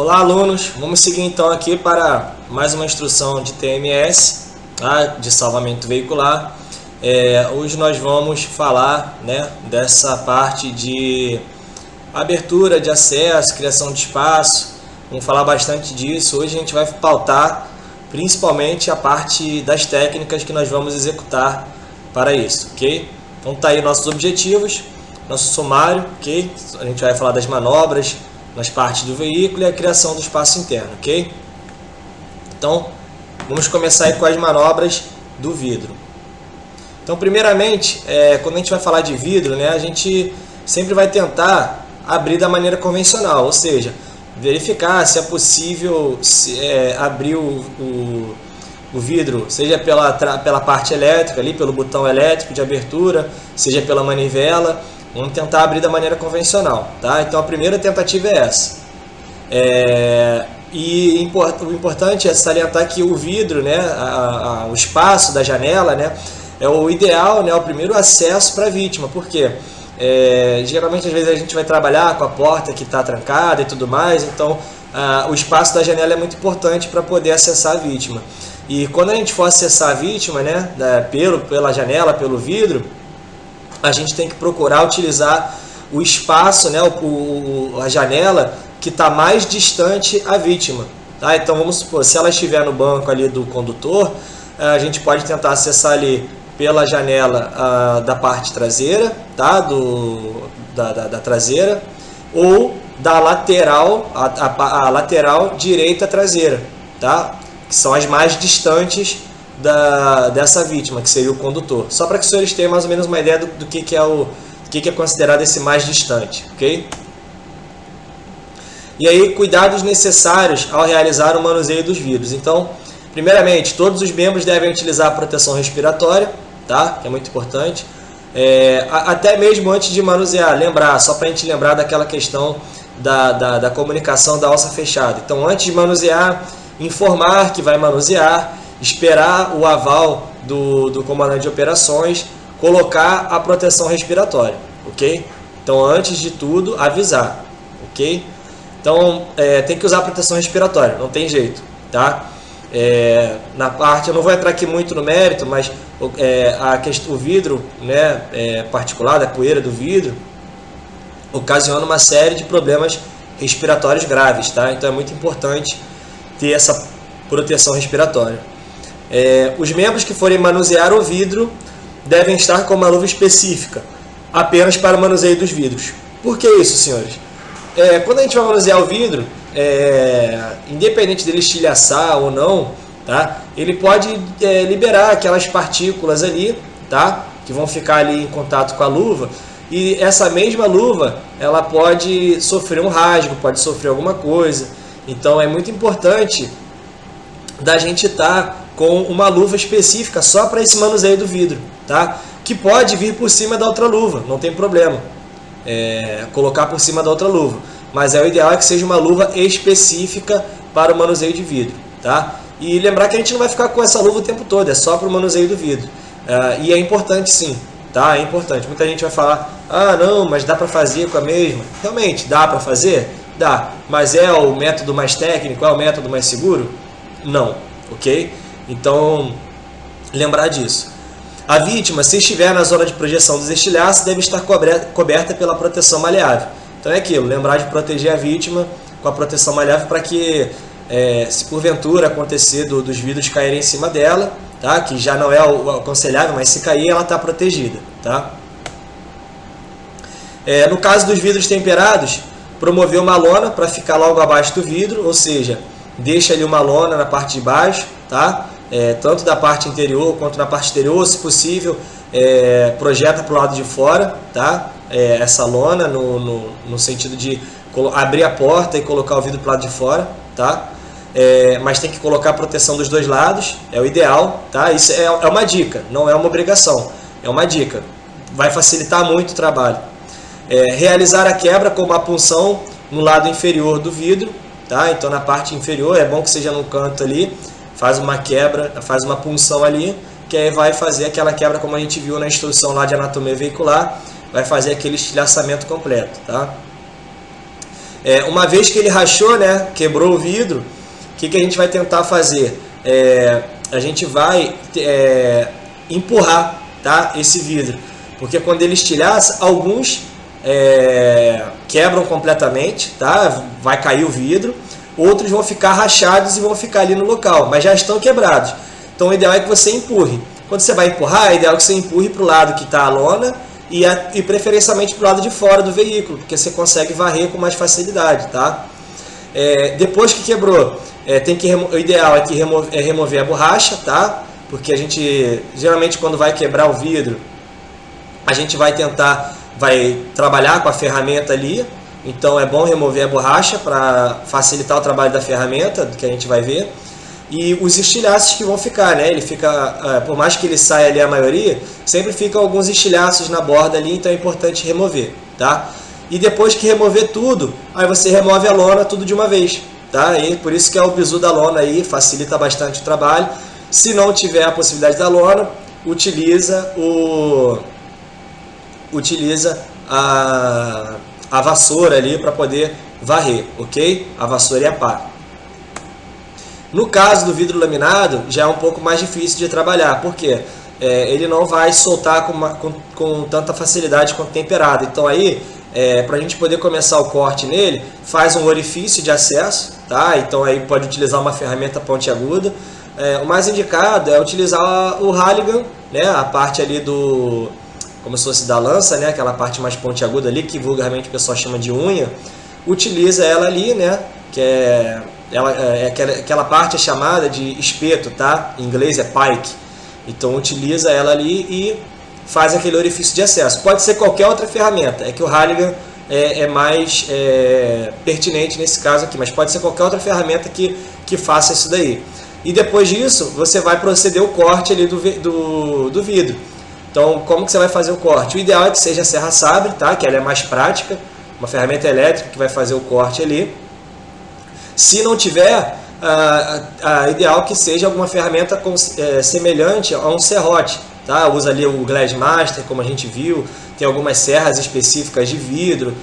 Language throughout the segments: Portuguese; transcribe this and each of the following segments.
Olá, alunos! Vamos seguir então aqui para mais uma instrução de TMS, tá? De salvamento veicular. Hoje nós vamos falar, né, dessa parte de abertura de acesso, criação de espaço. Vamos falar bastante disso. Hoje a gente vai pautar principalmente a parte das técnicas que nós vamos executar para isso, ok? Então tá aí nossos objetivos, nosso sumário, ok? A gente vai falar das manobras nas partes do veículo e a criação do espaço interno, ok? Então, vamos começar aí com as manobras do vidro. Então, primeiramente, quando a gente vai falar de vidro, né, a gente sempre vai tentar abrir da maneira convencional, ou seja, verificar se é possível abrir o vidro, seja pela parte elétrica, ali, pelo botão elétrico de abertura, seja pela manivela. Vamos tentar abrir da maneira convencional, tá? Então a primeira tentativa é essa. O importante é salientar que o vidro, né, o espaço da janela, né, é o ideal, né, o primeiro acesso para a vítima. Por quê? Geralmente às vezes a gente vai trabalhar com a porta que está trancada e tudo mais, então o espaço da janela é muito importante para poder acessar a vítima. E quando a gente for acessar a vítima, né, pela janela, pelo vidro, a gente tem que procurar utilizar o espaço, né, a janela que está mais distante à vítima. Tá? Então vamos supor, se ela estiver no banco ali do condutor, a gente pode tentar acessar ali pela janela da parte traseira, tá? da traseira, ou da lateral, a lateral direita traseira, tá? Que são as mais distantes dessa vítima, que seria o condutor. Só para que os senhores tenham mais ou menos uma ideia do que é considerado esse mais distante, ok? E aí, cuidados necessários ao realizar o manuseio dos vidros. Então, primeiramente, todos os membros devem utilizar a proteção respiratória, tá? Que é muito importante. Até mesmo antes de manusear, lembrar, só para a gente lembrar daquela questão da comunicação da alça fechada. Então, antes de manusear, informar que vai manusear, esperar o aval do comandante de operações, colocar a proteção respiratória, ok? Então, antes de tudo, avisar, ok? Então, tem que usar a proteção respiratória, não tem jeito, tá? Na parte, eu não vou entrar aqui muito no mérito, mas o vidro, né, particular, da poeira do vidro, ocasiona uma série de problemas respiratórios graves, tá? Então, é muito importante ter essa proteção respiratória. Os membros que forem manusear o vidro devem estar com uma luva específica, apenas para o manuseio dos vidros. Por que isso, senhores? Quando a gente vai manusear o vidro, independente dele estilhaçar ou não, tá? Ele pode liberar aquelas partículas ali, tá? Que vão ficar ali em contato com a luva, e essa mesma luva ela pode sofrer um rasgo, pode sofrer alguma coisa. Então é muito importante da gente estar com uma luva específica só para esse manuseio do vidro, tá? Que pode vir por cima da outra luva, não tem problema. Colocar por cima da outra luva, mas o ideal é que seja uma luva específica para o manuseio de vidro, tá? E lembrar que a gente não vai ficar com essa luva o tempo todo, é só para o manuseio do vidro. E é importante sim, tá? É importante. Muita gente vai falar, não, mas dá para fazer com a mesma. Realmente, dá para fazer? Dá, mas é o método mais técnico, é o método mais seguro? Não, ok? Então, lembrar disso. A vítima, se estiver na zona de projeção dos estilhaços, deve estar coberta pela proteção maleável. Então é aquilo, lembrar de proteger a vítima com a proteção maleável para que, se porventura acontecer dos vidros caírem em cima dela, tá? Que já não é o aconselhável, mas se cair ela está protegida, tá? No caso dos vidros temperados, promover uma lona para ficar logo abaixo do vidro, ou seja, deixa ali uma lona na parte de baixo, tá? Tanto da parte interior quanto na parte exterior, se possível, projeta para o lado de fora, tá? Essa lona no sentido de abrir a porta e colocar o vidro para o lado de fora, tá? Mas tem que colocar a proteção dos dois lados, é o ideal, tá? Isso é uma dica, não é uma obrigação, é uma dica, vai facilitar muito o trabalho. Realizar a quebra com uma punção no lado inferior do vidro, tá? Então na parte inferior é bom que seja no canto ali, faz uma quebra, faz uma punção ali, que aí vai fazer aquela quebra como a gente viu na instrução lá de anatomia veicular, vai fazer aquele estilhaçamento completo, tá? Uma vez que ele rachou, né, quebrou o vidro, o que a gente vai tentar fazer? A gente vai empurrar, tá, esse vidro, porque quando ele estilhaça, alguns quebram completamente, tá? Vai cair o vidro, outros vão ficar rachados e vão ficar ali no local, mas já estão quebrados. Então o ideal é que você empurre. Quando você vai empurrar, é ideal que você empurre para o lado que está a lona e preferencialmente para o lado de fora do veículo, porque você consegue varrer com mais facilidade, tá? Depois que quebrou, o ideal é que remover a borracha, tá? Porque a gente, geralmente quando vai quebrar o vidro, a gente vai trabalhar com a ferramenta ali, então é bom remover a borracha para facilitar o trabalho da ferramenta, que a gente vai ver. E os estilhaços que vão ficar, né? Ele fica, por mais que ele saia ali a maioria, sempre fica alguns estilhaços na borda ali, então é importante remover, tá? E depois que remover tudo, aí você remove a lona tudo de uma vez, tá? E por isso que é o bizu da lona aí, facilita bastante o trabalho. Se não tiver a possibilidade da lona, utiliza a vassoura ali para poder varrer, ok? A vassoura e a pá. No caso do vidro laminado, já é um pouco mais difícil de trabalhar, porque ele não vai soltar com tanta facilidade quanto temperado. Então aí, para a gente poder começar o corte nele, faz um orifício de acesso, tá? Então aí pode utilizar uma ferramenta pontiaguda. O mais indicado é utilizar o Halligan, né? A parte ali como se fosse da lança, né? Aquela parte mais pontiaguda ali, que vulgarmente o pessoal chama de unha. Utiliza ela ali, né? Aquela parte é chamada de espeto, tá? Em inglês é pike. Então utiliza ela ali e faz aquele orifício de acesso. Pode ser qualquer outra ferramenta, é que o Halligan é mais pertinente nesse caso aqui, mas pode ser qualquer outra ferramenta que faça isso daí. E depois disso, você vai proceder o corte ali do vidro. Então, como que você vai fazer o corte? O ideal é que seja a serra sabre, tá? Que ela é mais prática, uma ferramenta elétrica que vai fazer o corte ali. Se não tiver, ideal que seja alguma ferramenta semelhante a um serrote, tá? Usa ali o Glassmaster, como a gente viu, tem algumas serras específicas de vidro.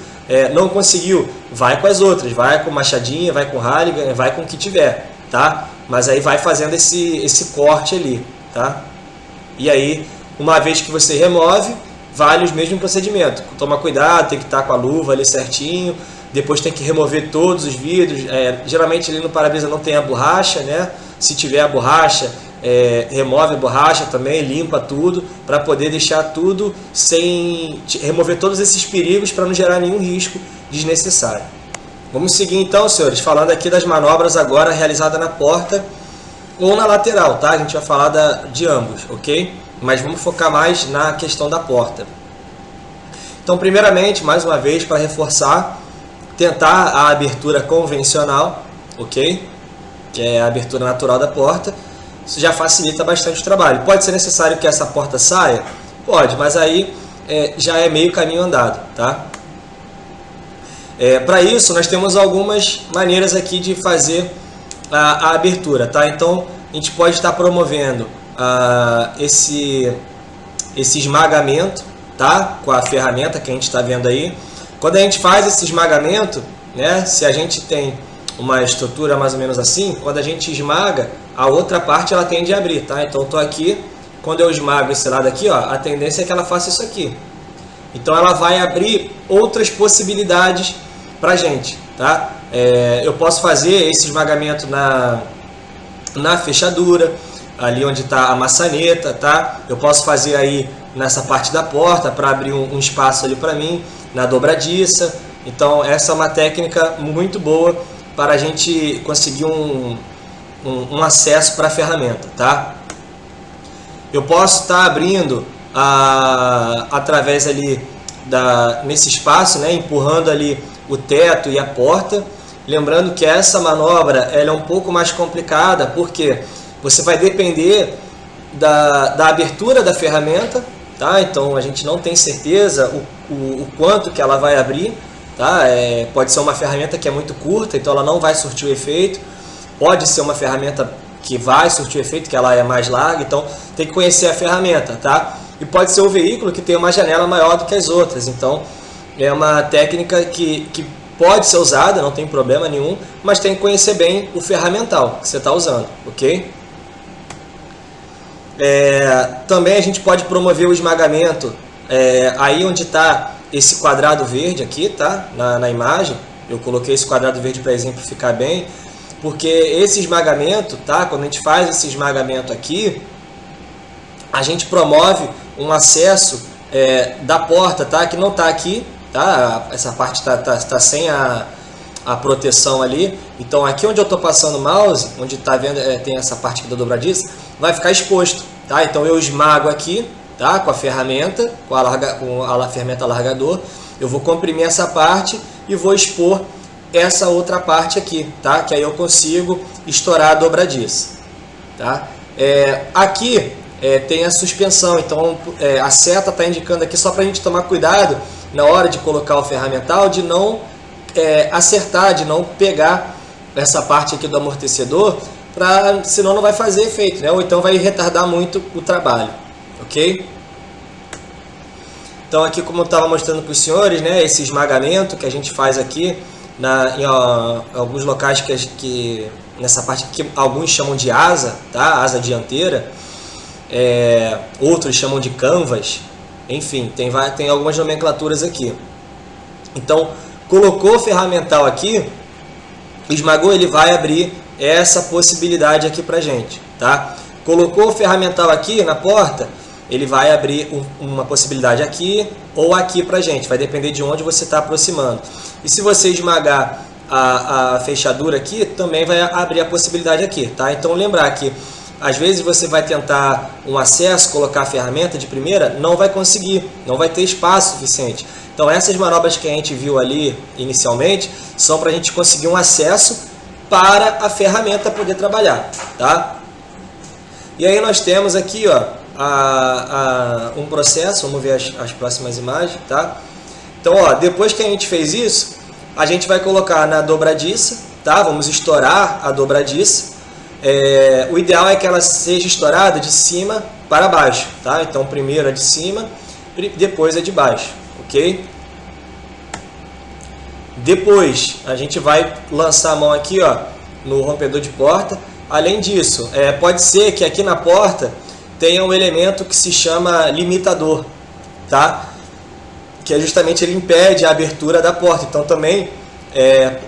Não conseguiu, vai com as outras, vai com machadinha, vai com Halligan, vai com o que tiver, tá? Mas aí vai fazendo esse corte ali, tá? E aí, uma vez que você remove, vale os mesmos procedimentos. Toma cuidado, tem que estar com a luva ali certinho. Depois tem que remover todos os vidros. Geralmente ali no para-brisa não tem a borracha, né? Se tiver a borracha, remove a borracha também, limpa tudo, para poder deixar tudo remover todos esses perigos para não gerar nenhum risco desnecessário. Vamos seguir então, senhores, falando aqui das manobras agora realizadas na porta ou na lateral, tá? A gente vai falar de ambos, ok? Mas vamos focar mais na questão da porta. Então, primeiramente, mais uma vez, para reforçar, tentar a abertura convencional, ok? Que é a abertura natural da porta. Isso já facilita bastante o trabalho. Pode ser necessário que essa porta saia? Pode, mas aí já é meio caminho andado, tá? Para isso, nós temos algumas maneiras aqui de fazer a abertura, tá? Então, a gente pode estar promovendo esse esmagamento, tá? Com a ferramenta que a gente está vendo aí. Quando a gente faz esse esmagamento, né? Se a gente tem uma estrutura mais ou menos assim, quando a gente esmaga, a outra parte ela tende a abrir, tá? Então, eu estou aqui, quando eu esmago esse lado aqui, ó, a tendência é que ela faça isso aqui. Então, ela vai abrir outras possibilidades para a gente, tá? Eu posso fazer esse esmagamento na fechadura, ali onde está a maçaneta, tá? Eu posso fazer aí nessa parte da porta para abrir um espaço ali para mim, na dobradiça. Então essa é uma técnica muito boa para a gente conseguir um acesso para a ferramenta, tá? Eu posso estar abrindo através ali nesse espaço, né? Empurrando ali o teto e a porta. Lembrando que essa manobra ela é um pouco mais complicada, porque você vai depender da abertura da ferramenta, tá? Então a gente não tem certeza o quanto que ela vai abrir, tá? Pode ser uma ferramenta que é muito curta, então ela não vai surtir o efeito. Pode ser uma ferramenta que vai surtir o efeito, que ela é mais larga, então tem que conhecer a ferramenta, tá? E pode ser um veículo que tem uma janela maior do que as outras, então é uma técnica que pode ser usada, não tem problema nenhum, mas tem que conhecer bem o ferramental que você está usando, ok? Também a gente pode promover o esmagamento aí onde está esse quadrado verde aqui, tá? Na imagem, eu coloquei esse quadrado verde para exemplificar bem, porque esse esmagamento, tá? Quando a gente faz esse esmagamento aqui, a gente promove um acesso da porta, tá? Que não está aqui, tá? Essa parte tá sem a proteção ali. Então aqui onde eu estou passando o mouse, onde está vendo, tem essa parte aqui da dobradiça, vai ficar exposto, tá? Então eu esmago aqui, tá? Com a ferramenta, com a ferramenta alargador, eu vou comprimir essa parte e vou expor essa outra parte aqui, tá? Que aí eu consigo estourar a dobradiça, tá? Aqui tem a suspensão, então a seta está indicando aqui só para a gente tomar cuidado na hora de colocar o ferramental, de não acertar, de não pegar essa parte aqui do amortecedor, senão não vai fazer efeito, né? Ou então vai retardar muito o trabalho, ok? Então aqui, como eu estava mostrando para os senhores, né, esse esmagamento que a gente faz aqui em alguns locais que nessa parte que alguns chamam de asa, tá? Asa dianteira, outros chamam de canvas, enfim, tem algumas nomenclaturas aqui. Então, colocou o ferramental aqui, esmagou, ele vai abrir essa possibilidade aqui pra gente, tá? Colocou o ferramental aqui na porta, ele vai abrir uma possibilidade aqui ou aqui pra gente, vai depender de onde você está aproximando. E se você esmagar a fechadura aqui, também vai abrir a possibilidade aqui, tá? Então lembrar que às vezes você vai tentar um acesso, colocar a ferramenta de primeira, não vai conseguir, não vai ter espaço suficiente. Então essas manobras que a gente viu ali inicialmente são para a gente conseguir um acesso para a ferramenta poder trabalhar, tá? E aí nós temos aqui, ó, um processo, vamos ver as próximas imagens, tá? Então, ó, depois que a gente fez isso, a gente vai colocar na dobradiça, tá? Vamos estourar a dobradiça. O ideal é que ela seja estourada de cima para baixo, tá? Então, primeiro a de cima, depois a de baixo, ok? Depois, a gente vai lançar a mão aqui, ó, no rompedor de porta. Além disso, pode ser que aqui na porta tenha um elemento que se chama limitador, tá? Que é justamente ele impede a abertura da porta. Então também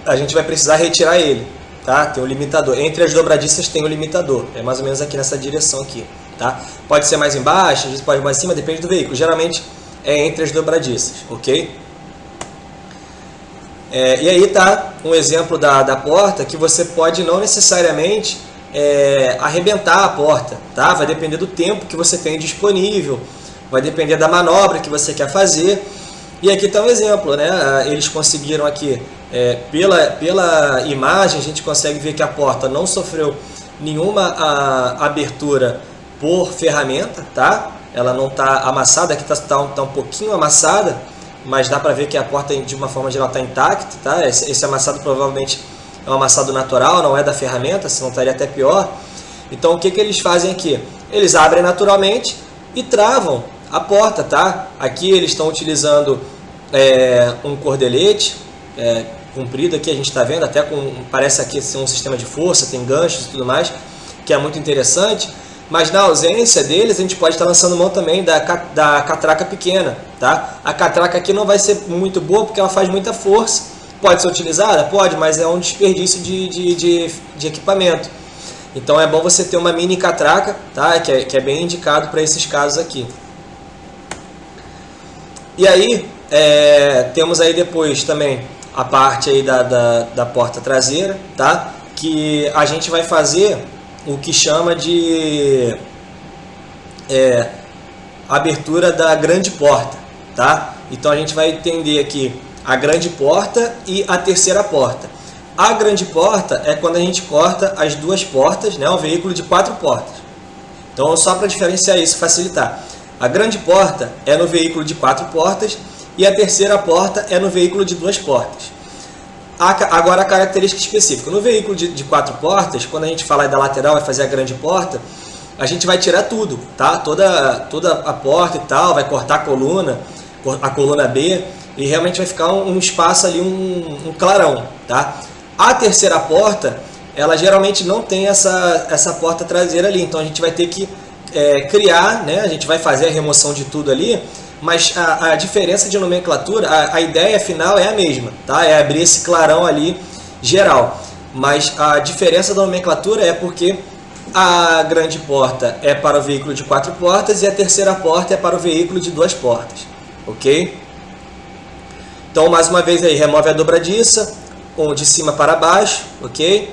a gente vai precisar retirar ele, tá? Tem o limitador. Entre as dobradiças tem o limitador. É mais ou menos aqui nessa direção aqui, tá? Pode ser mais embaixo, às vezes pode mais em cima, depende do veículo. Geralmente é entre as dobradiças, ok? E aí tá um exemplo da porta que você pode não necessariamente arrebentar a porta, tá? Vai depender do tempo que você tem disponível, vai depender da manobra que você quer fazer. E aqui está um exemplo, né? Eles conseguiram aqui, pela imagem, a gente consegue ver que a porta não sofreu nenhuma abertura por ferramenta, tá? Ela não está amassada, aqui tá um pouquinho amassada, mas dá para ver que a porta de uma forma geral está intacta, tá? Esse amassado provavelmente é um amassado natural, não é da ferramenta, senão estaria até pior. Então o que eles fazem aqui? Eles abrem naturalmente e travam a porta, tá? Aqui eles estão utilizando um cordelete comprido, aqui a gente está vendo, até parece aqui ser um sistema de força, tem ganchos e tudo mais, que é muito interessante. Mas na ausência deles, a gente pode estar lançando mão também da catraca pequena, tá? A catraca aqui não vai ser muito boa porque ela faz muita força. Pode ser utilizada? Pode, mas é um desperdício de equipamento. Então é bom você ter uma mini catraca, tá? Que é bem indicado para esses casos aqui. E aí, temos aí depois também a parte aí da porta traseira, tá? Que a gente vai fazer o que chama de abertura da grande porta, tá? Então a gente vai entender aqui a grande porta e a terceira porta. A grande porta é quando a gente corta as duas portas, né? Um veículo de 4 portas. Então só para diferenciar isso, facilitar. A grande porta é no veículo de 4 portas e a terceira porta é no veículo de 2 portas. Agora a característica específica. No veículo de 4 portas, quando a gente falar da lateral, vai fazer a grande porta, a gente vai tirar tudo, tá? Toda a porta e tal, vai cortar a coluna B, e realmente vai ficar um espaço ali, um clarão, tá? A terceira porta, ela geralmente não tem essa porta traseira ali, então a gente vai ter que criar, né? A gente vai fazer a remoção de tudo ali, mas a diferença de nomenclatura, a ideia final é a mesma, tá? É abrir esse clarão ali geral, mas a diferença da nomenclatura é porque a grande porta é para o veículo de 4 portas e a terceira porta é para o veículo de 2 portas, ok? Então, mais uma vez aí, remove a dobradiça, de cima para baixo, ok?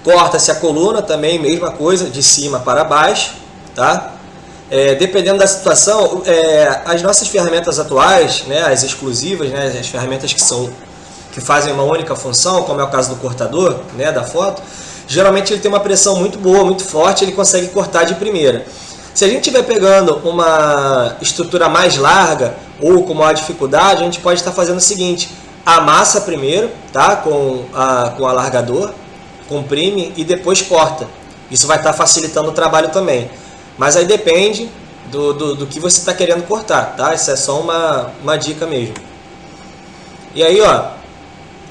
Corta-se a coluna, também mesma coisa, de cima para baixo, tá? Dependendo da situação, as nossas ferramentas atuais, né, as exclusivas, né, as ferramentas que fazem uma única função, como é o caso do cortador, né, da foto, geralmente ele tem uma pressão muito boa, muito forte, ele consegue cortar de primeira. Se a gente estiver pegando uma estrutura mais larga ou com maior dificuldade, a gente pode estar fazendo o seguinte: amassa primeiro, tá, com alargador, comprime e depois corta. Isso vai estar facilitando o trabalho também. Mas aí depende do que você está querendo cortar, tá? Isso é só uma dica mesmo. E aí, ó,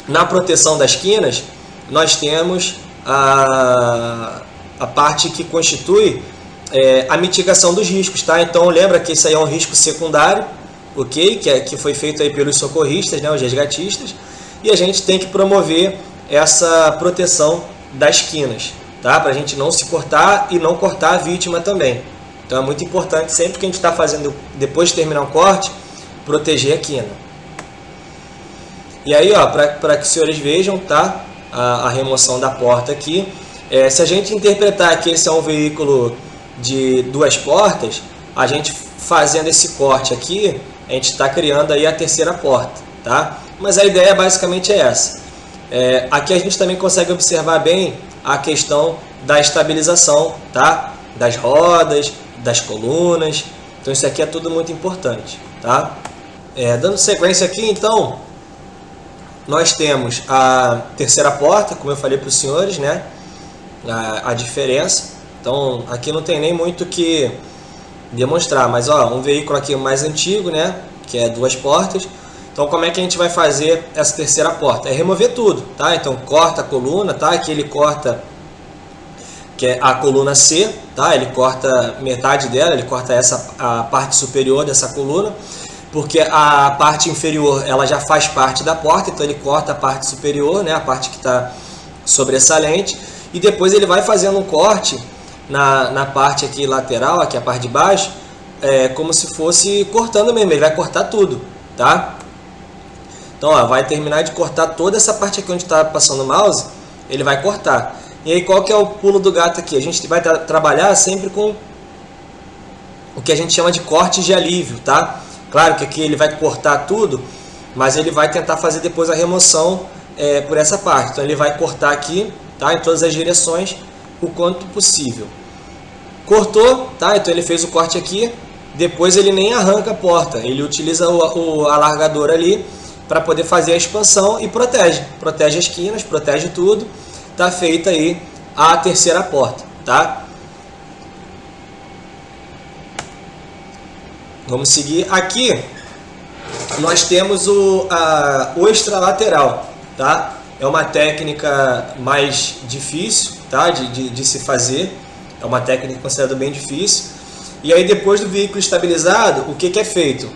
na proteção das quinas, nós temos a parte que constitui a mitigação dos riscos, tá? Então lembra que isso aí é um risco secundário, ok? Que foi feito aí pelos socorristas, né, os resgatistas, e a gente tem que promover essa proteção das quinas, tá? Para a gente não se cortar e não cortar a vítima também. Então é muito importante, sempre que a gente está fazendo, depois de terminar um corte, proteger a quina. E aí, ó, para que os senhores vejam, tá? A remoção da porta aqui. Se a gente interpretar que esse é um veículo de 2 portas, a gente fazendo esse corte aqui, a gente está criando aí a terceira porta, tá? Mas a ideia basicamente é essa. Aqui a gente também consegue observar bem a questão da estabilização, tá? Das rodas, das colunas. Então isso aqui é tudo muito importante, tá? Dando sequência aqui, então, nós temos a terceira porta, como eu falei para os senhores, né? A diferença. Então aqui não tem nem muito o que demonstrar, mas ó, um veículo aqui mais antigo, né? Que é 2 portas. Então como é que a gente vai fazer essa terceira porta? É remover tudo, tá? Então corta a coluna, tá? Aqui ele corta, que é a coluna C, tá? Ele corta metade dela, ele corta a parte superior dessa coluna, porque a parte inferior ela já faz parte da porta, então ele corta a parte superior, né? A parte que está sobressalente, e depois ele vai fazendo um corte na parte aqui lateral, aqui a parte de baixo, como se fosse cortando mesmo, ele vai cortar tudo, tá? Então, ó, vai terminar de cortar toda essa parte aqui onde está passando o mouse, ele vai cortar. E aí, qual que é o pulo do gato aqui? A gente vai trabalhar sempre com o que a gente chama de cortes de alívio, tá? Claro que aqui ele vai cortar tudo, mas ele vai tentar fazer depois a remoção por essa parte. Então, ele vai cortar aqui, tá? Em todas as direções, o quanto possível. Cortou, tá? Então, ele fez o corte aqui, depois ele nem arranca a porta, ele utiliza o alargador ali para poder fazer a expansão e protege as quinas, protege tudo. Tá feita aí a terceira porta, tá? Vamos seguir aqui. Nós temos o extralateral, tá? É uma técnica mais difícil, tá? De se fazer. É uma técnica considerada bem difícil. E aí depois do veículo estabilizado, o que é feito?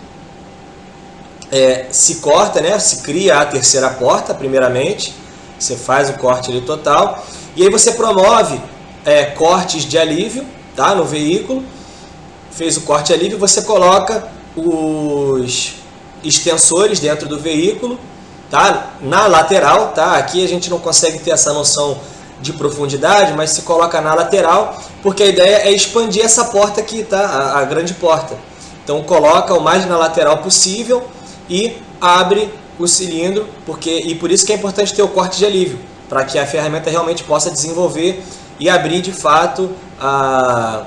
Se corta, né? Se cria a terceira porta, primeiramente. Você faz o corte ali total. E aí você promove cortes de alívio, tá? No veículo. Fez o corte de alívio, você coloca os extensores dentro do veículo, tá? Na lateral, tá? Aqui a gente não consegue ter essa noção de profundidade, mas se coloca na lateral, porque a ideia é expandir essa porta aqui, tá? A grande porta. Então coloca o mais na lateral possível e abre o cilindro, e por isso que é importante ter o corte de alívio, para que a ferramenta realmente possa desenvolver e abrir de fato a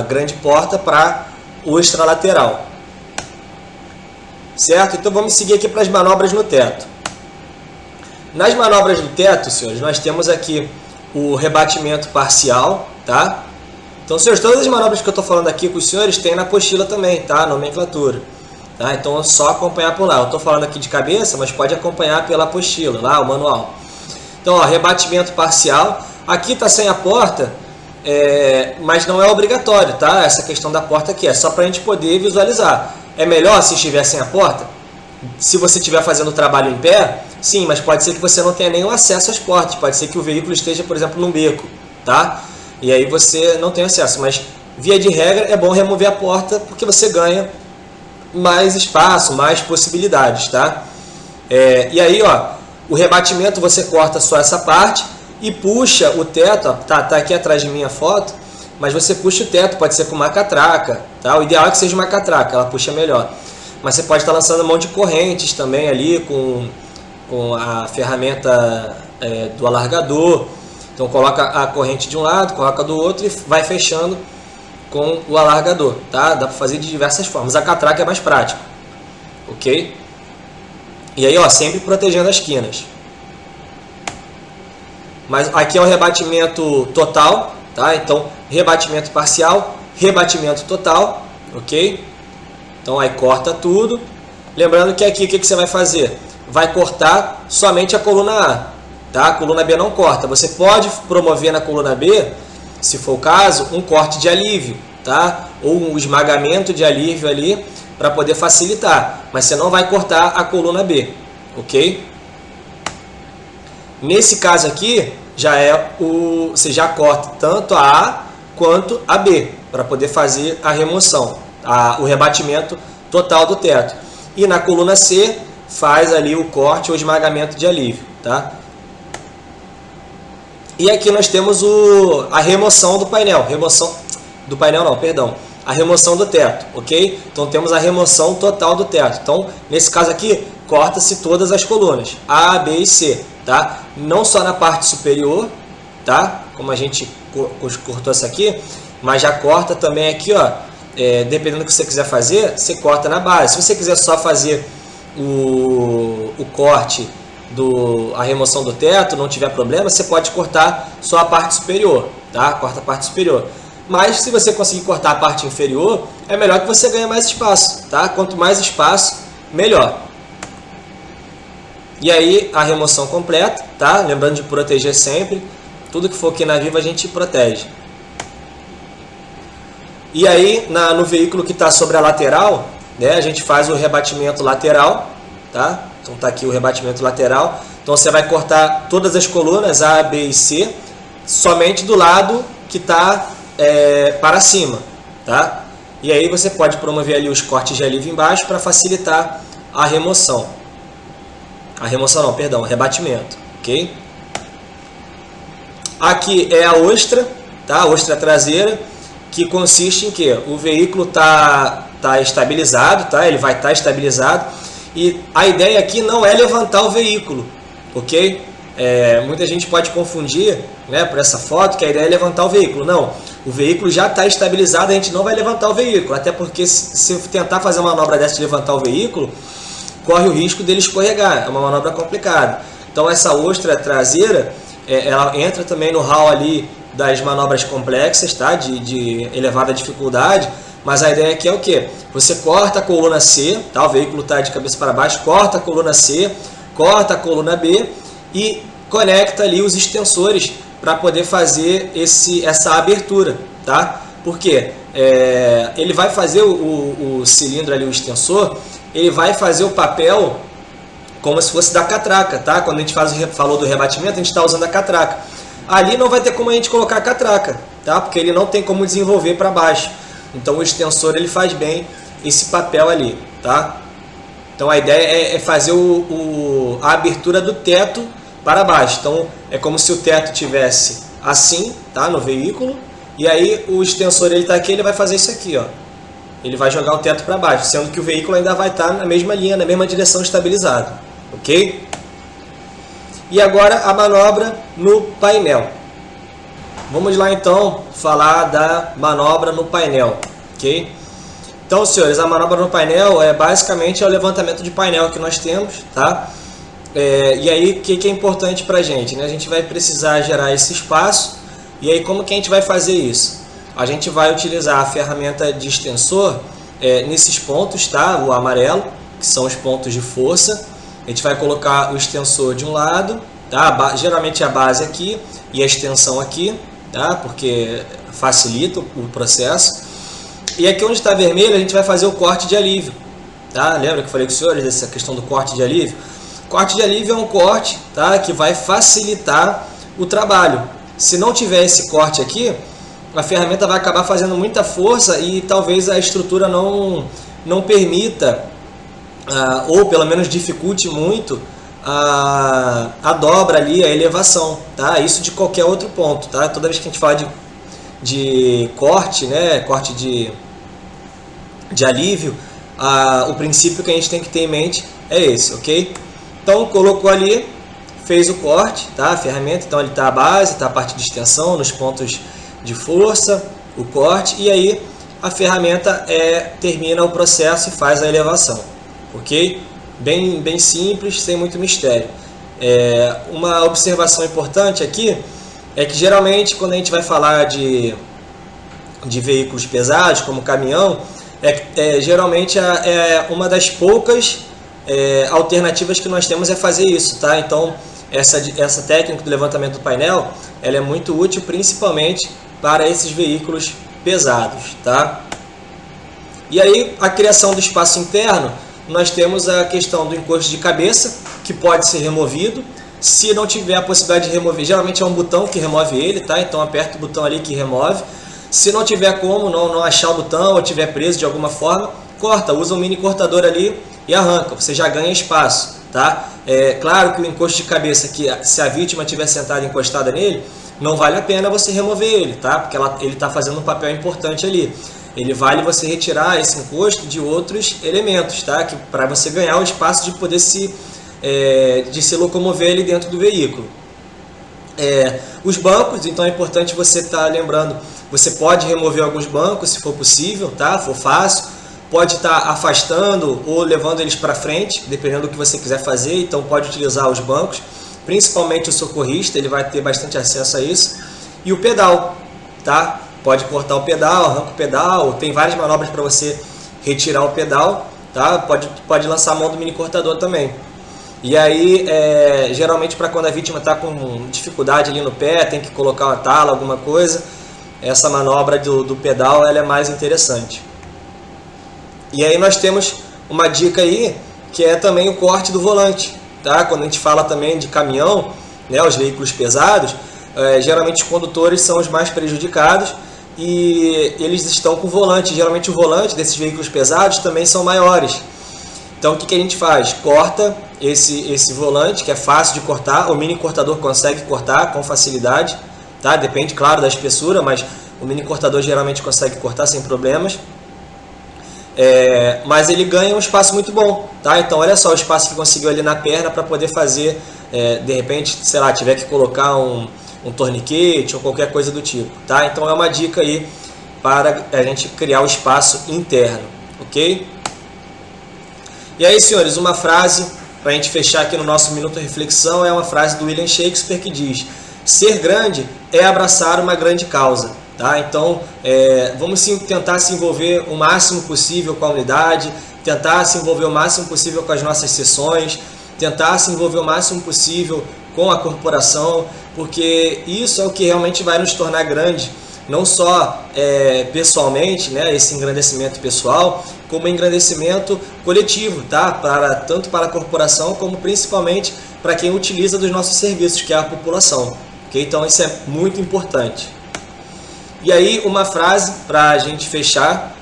grande porta para o extralateral. Certo? Então vamos seguir aqui para as manobras no teto. Nas manobras no teto, senhores, nós temos aqui o rebatimento parcial, tá? Então, senhores, todas as manobras que eu estou falando aqui com os senhores tem na apostila também, tá? Nomenclatura. tá? Então é só acompanhar por lá. Eu estou falando aqui de cabeça, mas pode acompanhar pela apostila, lá o manual. Então, ó, rebatimento parcial. Aqui está sem a porta, mas não é obrigatório, tá? Essa questão da porta aqui é só para a gente poder visualizar. É melhor se estiver sem a porta? Se você estiver fazendo o trabalho em pé, sim, mas pode ser que você não tenha nenhum acesso às portas. Pode ser que o veículo esteja, por exemplo, num beco, tá? E aí você não tem acesso. Mas, via de regra, é bom remover a porta porque você ganha mais espaço, mais possibilidades, tá? E aí, ó, o rebatimento você corta só essa parte e puxa o teto, ó, tá aqui atrás de mim a foto, mas você puxa o teto, pode ser com uma catraca, tá? O ideal é que seja uma catraca, ela puxa melhor. Mas você pode estar lançando mão de correntes também ali com a ferramenta do alargador. Então coloca a corrente de um lado, coloca do outro e vai fechando com o alargador, tá? Dá para fazer de diversas formas. A catraca é mais prática, ok? E aí, ó, sempre protegendo as quinas. Mas aqui é o rebatimento total, tá? Então, rebatimento parcial, rebatimento total, ok? Então, aí corta tudo. Lembrando que aqui, o que você vai fazer? Vai cortar somente a coluna A, tá? A coluna B não corta. Você pode promover na coluna B, se for o caso, um corte de alívio, tá? Ou um esmagamento de alívio ali, para poder facilitar. Mas você não vai cortar a coluna B, ok? Nesse caso aqui, você já corta tanto a A quanto a B, para poder fazer a remoção, o rebatimento total do teto. E na coluna C, faz ali o corte ou esmagamento de alívio, tá? E aqui nós temos a remoção do painel. A remoção do teto, ok? Então temos a remoção total do teto. Então, nesse caso aqui, corta-se todas as colunas, A, B e C, tá? Não só na parte superior, tá? Como a gente cortou essa aqui, mas já corta também aqui, ó. Dependendo do que você quiser fazer, você corta na base. Se você quiser só fazer o corte, a remoção do teto, não tiver problema, você pode cortar só a parte superior, tá? Corta a parte superior. Mas se você conseguir cortar a parte inferior, é melhor que você ganhe mais espaço, tá? Quanto mais espaço, melhor. E aí a remoção completa, tá? Lembrando de proteger sempre. Tudo que for aqui na Viva a gente protege. E aí no veículo que está sobre a lateral, né, a gente faz o rebatimento lateral, tá? Então tá aqui o rebatimento lateral. Então você vai cortar todas as colunas A, B e C, somente do lado que está para cima, tá? E aí você pode promover ali os cortes de alívio embaixo para facilitar a remoção. O rebatimento, ok? Aqui é a ostra, tá? A ostra traseira, que consiste em que o veículo tá estabilizado, tá? Ele vai estar estabilizado e a ideia aqui não é levantar o veículo, ok? Muita gente pode confundir, né, por essa foto que a ideia é levantar o veículo. Não, o veículo já está estabilizado, a gente não vai levantar o veículo, até porque se tentar fazer uma manobra dessa de levantar o veículo, corre o risco dele escorregar, é uma manobra complicada. Então essa ostra traseira, ela entra também no hall ali das manobras complexas, tá? de elevada dificuldade, mas a ideia aqui é o que? Você corta a coluna C, tá? O veículo está de cabeça para baixo, corta a coluna C, corta a coluna B e conecta ali os extensores para poder fazer essa abertura, tá? Porque ele vai fazer o cilindro ali, o extensor, ele vai fazer o papel como se fosse da catraca, tá? Quando a gente falou do rebatimento, a gente está usando a catraca. Ali não vai ter como a gente colocar a catraca, tá? Porque ele não tem como desenvolver para baixo. Então o extensor ele faz bem esse papel ali, tá? Então a ideia é fazer a abertura do teto para baixo. Então é como se o teto tivesse assim, tá? No veículo. E aí o extensor ele está aqui, ele vai fazer isso aqui, ó. Ele vai jogar o teto para baixo, sendo que o veículo ainda vai estar na mesma linha, na mesma direção estabilizado, ok? E agora a manobra no painel. Vamos lá então falar da manobra no painel, ok? Então, senhores, a manobra no painel basicamente o levantamento de painel que nós temos, tá? E aí o que é importante para a gente, né? A gente vai precisar gerar esse espaço. E aí como que a gente vai fazer isso? A gente vai utilizar a ferramenta de extensor nesses pontos, tá? O amarelo, que são os pontos de força. A gente vai colocar o extensor de um lado, tá? Geralmente a base aqui e a extensão aqui, tá? Porque facilita o processo. E aqui onde está vermelho a gente vai fazer o corte de alívio, tá? Lembra que eu falei com os senhores dessa questão do corte de alívio? Corte de alívio é um corte, tá? Que vai facilitar o trabalho. Se não tiver esse corte aqui, a ferramenta vai acabar fazendo muita força e talvez a estrutura não permita, ou pelo menos dificulte muito a dobra ali, a elevação, tá? Isso de qualquer outro ponto, tá? Toda vez que a gente fala de corte, né? Corte de alívio, o princípio que a gente tem que ter em mente é esse, ok? Então colocou ali, fez o corte, tá? A ferramenta, então ali está a base, está a parte de extensão, nos pontos de força, o corte, e aí a ferramenta termina o processo e faz a elevação, ok? Bem simples, sem muito mistério. Uma observação importante aqui é que geralmente quando a gente vai falar de veículos pesados, como caminhão, geralmente uma das poucas alternativas que nós temos é fazer isso, tá? Então essa técnica do levantamento do painel, ela é muito útil principalmente para esses veículos pesados, tá? E aí a criação do espaço interno, nós temos a questão do encosto de cabeça, que pode ser removido. Se não tiver a possibilidade de remover, geralmente é um botão que remove ele, tá? Então aperta o botão ali que remove. Se não tiver como, não achar o botão ou tiver preso de alguma forma, corta, usa um mini cortador ali e arranca, você já ganha espaço, tá? Claro que o encosto de cabeça, que se a vítima estiver sentada encostada nele, não vale a pena você remover ele, tá? Porque ele está fazendo um papel importante ali. Ele vale você retirar esse encosto de outros elementos, tá? Para você ganhar o espaço de poder se locomover ali dentro do veículo. Os bancos, então é importante você estar lembrando, você pode remover alguns bancos se for possível, tá? For fácil, pode estar afastando ou levando eles para frente, dependendo do que você quiser fazer, então pode utilizar os bancos, principalmente o socorrista, ele vai ter bastante acesso a isso. E o pedal, tá? Pode cortar o pedal, arranca o pedal, tem várias manobras para você retirar o pedal, tá? Pode lançar a mão do mini cortador também. E aí, geralmente para quando a vítima está com dificuldade ali no pé, tem que colocar uma tala, alguma coisa, essa manobra do pedal ela é mais interessante. E aí nós temos uma dica aí, que é também o corte do volante, tá? Quando a gente fala também de caminhão, né, os veículos pesados, geralmente os condutores são os mais prejudicados e eles estão com volante. Geralmente o volante desses veículos pesados também são maiores. Então o que a gente faz? Corta esse volante, que é fácil de cortar, o mini cortador consegue cortar com facilidade, tá? Depende, claro, da espessura, mas o mini cortador geralmente consegue cortar sem problemas. Mas ele ganha um espaço muito bom, tá? Então olha só o espaço que conseguiu ali na perna para poder fazer, de repente, sei lá, tiver que colocar um torniquete ou qualquer coisa do tipo, tá? Então é uma dica aí para a gente criar o espaço interno, ok? E aí, senhores, uma frase para a gente fechar aqui no nosso Minuto Reflexão é uma frase do William Shakespeare que diz: ser grande é abraçar uma grande causa. Tá? Então, vamos tentar se envolver o máximo possível com a unidade, tentar se envolver o máximo possível com as nossas sessões, tentar se envolver o máximo possível com a corporação, porque isso é o que realmente vai nos tornar grande, não só pessoalmente, né, esse engrandecimento pessoal, como engrandecimento coletivo, tá? Tanto para a corporação, como principalmente para quem utiliza dos nossos serviços, que é a população. Okay? Então, isso é muito importante. E aí, uma frase para a gente fechar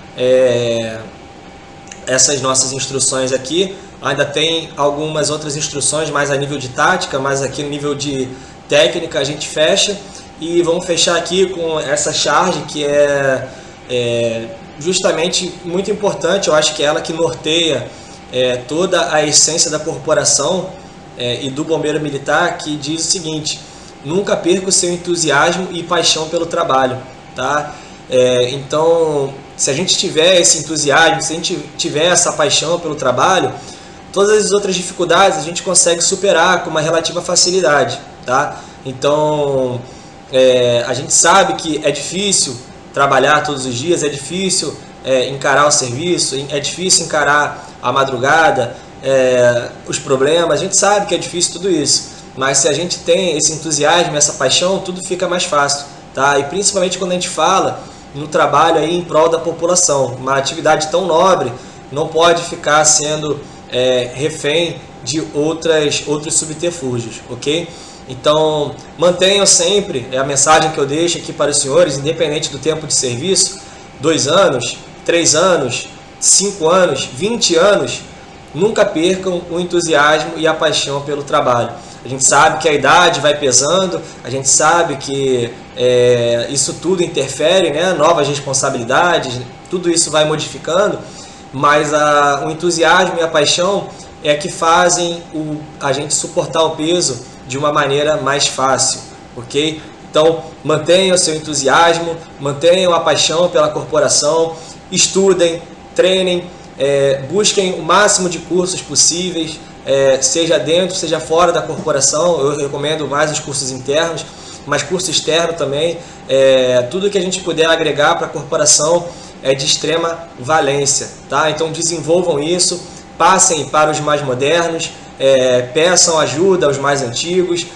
essas nossas instruções aqui. Ainda tem algumas outras instruções mais a nível de tática, mas aqui no nível de técnica a gente fecha. E vamos fechar aqui com essa charge que é justamente muito importante. Eu acho que é ela que norteia toda a essência da corporação e do bombeiro militar, que diz o seguinte: nunca perca o seu entusiasmo e paixão pelo trabalho. Tá? Então, se a gente tiver esse entusiasmo, se a gente tiver essa paixão pelo trabalho, todas as outras dificuldades a gente consegue superar com uma relativa facilidade. Tá? Então, a gente sabe que é difícil trabalhar todos os dias, é difícil encarar o serviço, é difícil encarar a madrugada, os problemas. A gente sabe que é difícil tudo isso, mas se a gente tem esse entusiasmo, essa paixão, tudo fica mais fácil, tá? E principalmente quando a gente fala no trabalho aí em prol da população, uma atividade tão nobre não pode ficar sendo refém de outros subterfúgios, ok? Então, mantenham sempre, a mensagem que eu deixo aqui para os senhores, independente do tempo de serviço, 2 anos, 3 anos, 5 anos, 20 anos, nunca percam o entusiasmo e a paixão pelo trabalho. A gente sabe que a idade vai pesando, a gente sabe que isso tudo interfere, né? Novas responsabilidades, tudo isso vai modificando, mas o entusiasmo e a paixão é que fazem a gente suportar o peso de uma maneira mais fácil, ok? Então, mantenham o seu entusiasmo, mantenham a paixão pela corporação, estudem, treinem, busquem o máximo de cursos possíveis, seja dentro, seja fora da corporação. Eu recomendo mais os cursos internos, mas curso externo também. Tudo que a gente puder agregar para a corporação é de extrema valência, tá? Então, desenvolvam isso, passem para os mais modernos, peçam ajuda aos mais antigos,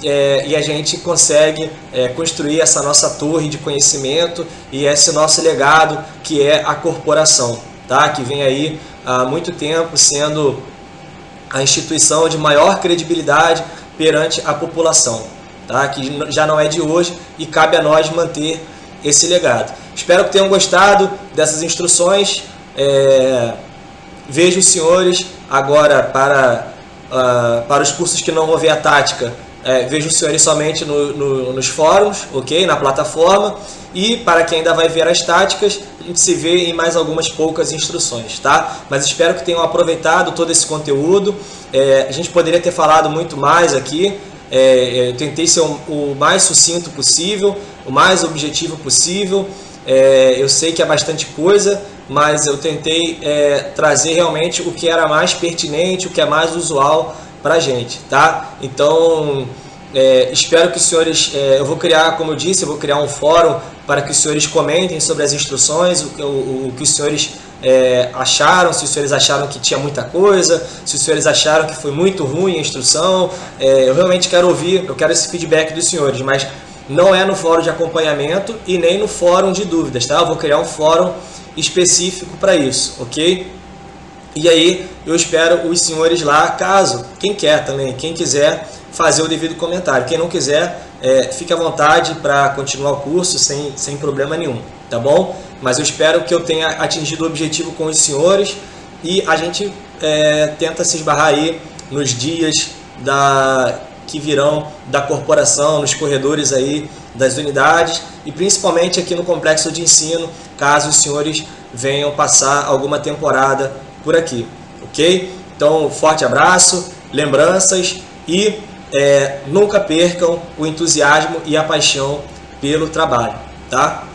e a gente consegue construir essa nossa torre de conhecimento e esse nosso legado, que é a corporação, tá? Que vem aí há muito tempo sendo a instituição de maior credibilidade perante a população, tá? Que já não é de hoje e cabe a nós manter esse legado. Espero que tenham gostado dessas instruções. Vejo os senhores agora para os cursos que não vão ver a tática. Vejo os senhores somente nos fóruns, ok? Na plataforma. E para quem ainda vai ver as táticas, a gente se vê em mais algumas poucas instruções, tá? Mas espero que tenham aproveitado todo esse conteúdo. A gente poderia ter falado muito mais aqui. Eu tentei ser o mais sucinto possível, o mais objetivo possível. Eu sei que é bastante coisa, mas eu tentei trazer realmente o que era mais pertinente, o que é mais usual para a gente, tá? Então, espero que os senhores, eu vou criar, como eu disse, eu vou criar um fórum para que os senhores comentem sobre as instruções, o que os senhores acharam, se os senhores acharam que tinha muita coisa, se os senhores acharam que foi muito ruim a instrução. Eu realmente quero ouvir, eu quero esse feedback dos senhores, mas não é no fórum de acompanhamento e nem no fórum de dúvidas, tá? Eu vou criar um fórum específico para isso, ok? E aí eu espero os senhores lá, caso, quem quer também, quem quiser fazer o devido comentário. Quem não quiser, fique à vontade para continuar o curso sem problema nenhum, tá bom? Mas eu espero que eu tenha atingido o objetivo com os senhores e a gente tenta se esbarrar aí nos dias que virão da corporação, nos corredores aí das unidades e principalmente aqui no complexo de ensino, caso os senhores venham passar alguma temporada por aqui, ok? Então, forte abraço, lembranças e nunca percam o entusiasmo e a paixão pelo trabalho, tá?